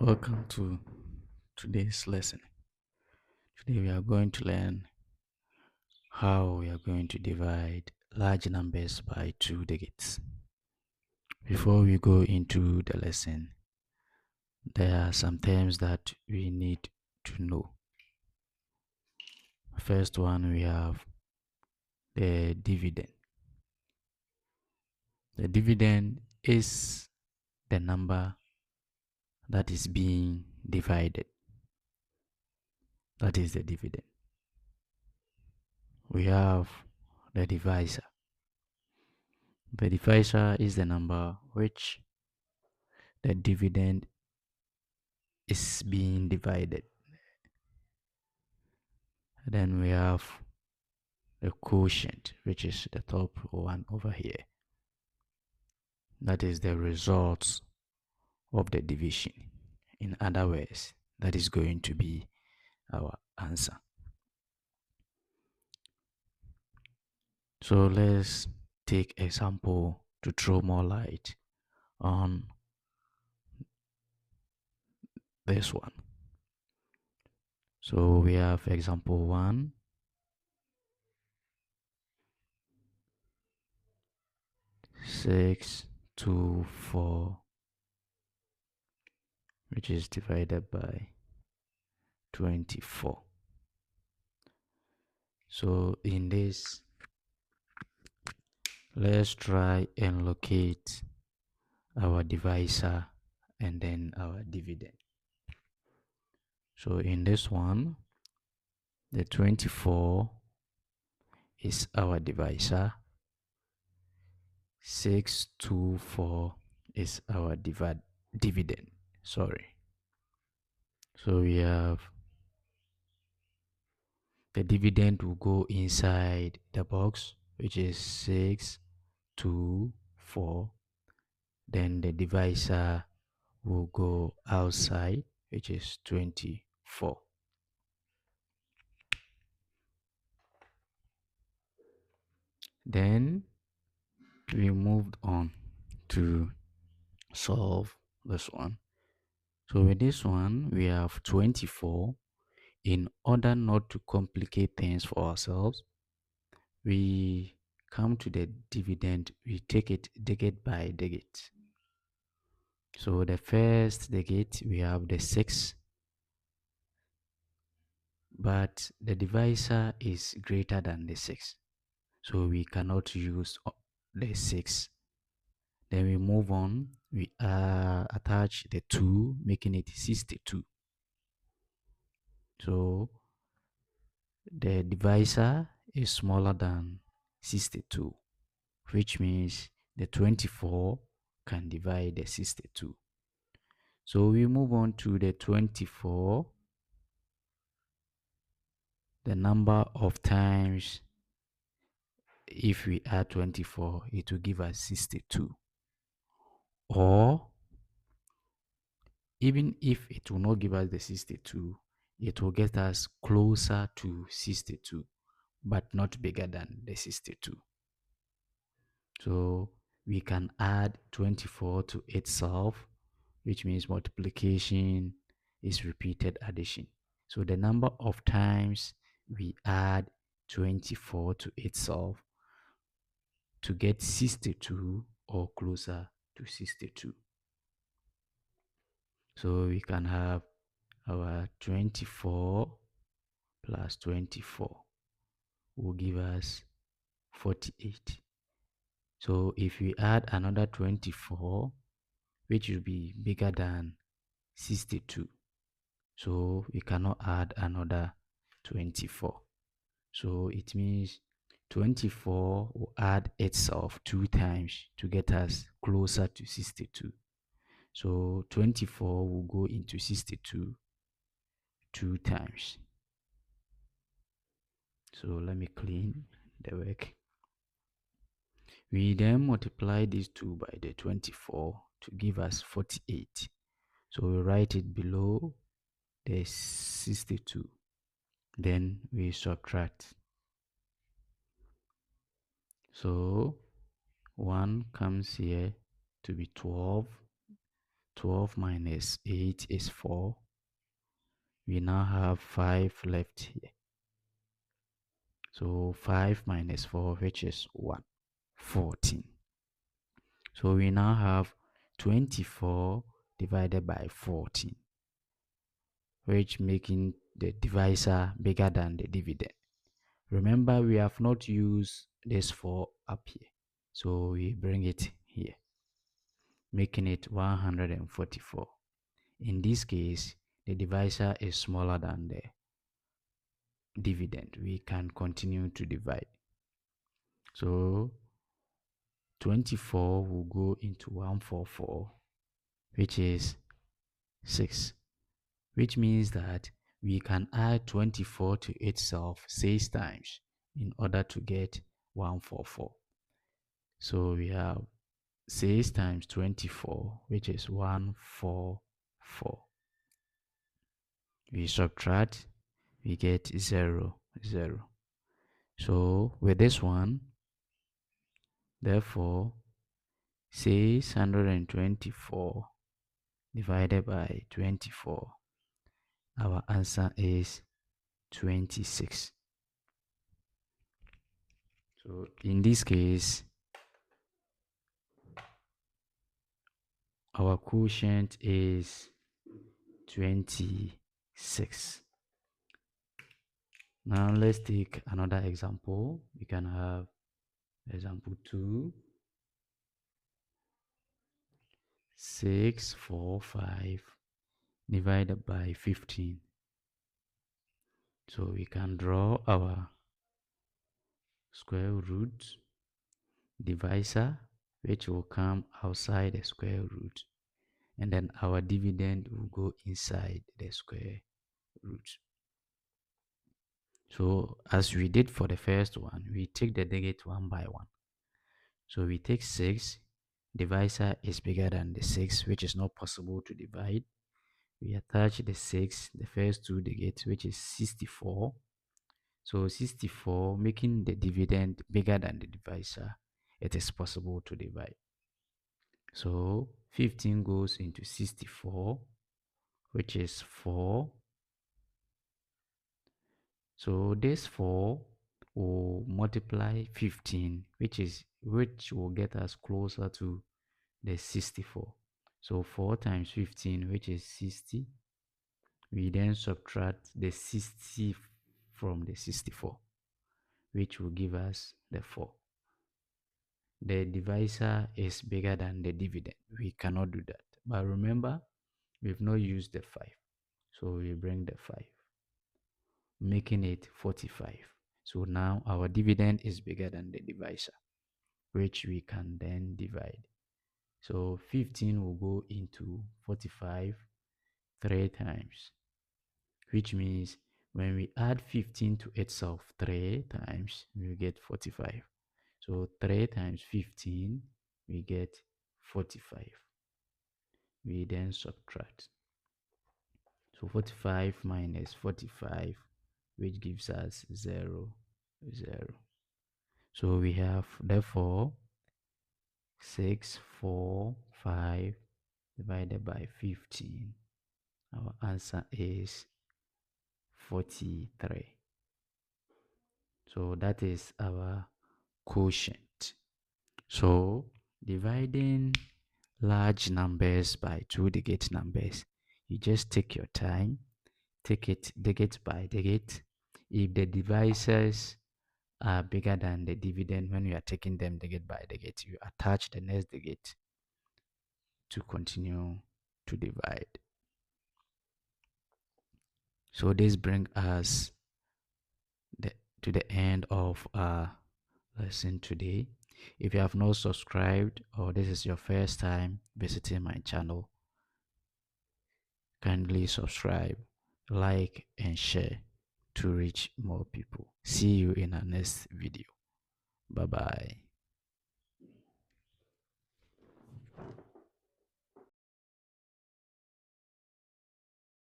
Welcome to today's lesson. Today we are going to learn how we are going to divide large numbers by 2 digits. Before we go into the lesson, there are some terms that we need to know. First one, we have the dividend. The dividend is the number that is being divided. That is the dividend. We have the divisor. The divisor is the number which the dividend is being divided. Then we have the quotient, which is the top one over here. That is the results of the division. In other words, that is going to be our answer. So let's take example to throw more light on this one. So we have example 1, 6, 2, 4, which is divided by 24. So in this, let's try and locate our divisor and then our dividend. So in this one, the 24 is our divisor. 624 is our dividend. Sorry. So we have the dividend will go inside the box, which is 624. Then the divisor will go outside, which is 24. Then we moved on to solve this one. So with this one, we have 24. In order not to complicate things for ourselves, we come to the dividend, we take it digit by digit. So the first digit, we have the 6, but the divisor is greater than the 6. So we cannot use the 6. Then we move on, we attach the 2, making it 62. So the divisor is smaller than 62, which means the 24 can divide the 62. So we move on to the 24. The number of times, if we add 24, it will give us 62. Or even if it will not give us the 62, it will get us closer to 62, but not bigger than the 62. So we can add 24 to itself, which means multiplication is repeated addition. So the number of times we add 24 to itself to get 62 or closer to 62. So we can have our 24 plus 24 will give us 48. So if we add another 24, which will be bigger than 62, so we cannot add another 24. So it means 24 will add itself 2 times to get us closer to 62. So 24 will go into 62 2 times. So let me clean the work. We then multiply these 2 by the 24 to give us 48. So we write it below the 62. Then we subtract. So 1 comes here to be 12. 12 minus 8 is 4. We now have 5 left here. So 5 minus 4, which is 1, 14. So we now have 24 divided by 14, which making the divisor bigger than the dividend. Remember, we have not used this 4 up here. So we bring it here, making it 144. In this case, the divisor is smaller than the dividend. We can continue to divide. So 24 will go into 144, which is 6, which means that we can add 24 to itself 6 times in order to get 144. So we have 6 times 24, which is 144. We subtract, we get 0, 0. So with this one, therefore, 624 divided by 24, our answer is 26. So in this case, our quotient is 26. Now let's take another example. We can have example 2. 645 divided by 15. So we can draw our square root divisor, which will come outside the square root, and then our dividend will go inside the square root. So as we did for the first one, we take the digit one by one. So we take 6, divisor is bigger than the 6, which is not possible to divide. We attach the 6, the first two digits, which is 64. So 64, making the dividend bigger than the divisor, it is possible to divide. So 15 goes into 64, which is 4. So this 4 will multiply 15, which will get us closer to the 64. So 4 times 15, which is 60. We then subtract the 60 from the 64, which will give us the 4. The divisor is bigger than the dividend. We cannot do that. But remember, we've not used the 5. So we bring the 5, making it 45. So now our dividend is bigger than the divisor, which we can then divide. So 15 will go into 45 3 times, which means when we add 15 to itself 3 times, we get 45. So 3 times 15, we get 45. We then subtract. So 45 minus 45, which gives us 0, 0. So we have, therefore, 645 divided by 15. Our answer is 43. So that is our quotient. So dividing large numbers by two-digit numbers, you just take your time, take it digit by digit. If the divisors are bigger than the dividend, when you are taking them digit by digit, you attach the next digit to continue to divide. So this brings us to the end of our lesson today. If you have not subscribed or this is your first time visiting my channel, kindly subscribe, like, and share to reach more people. See you in our next video. Bye bye.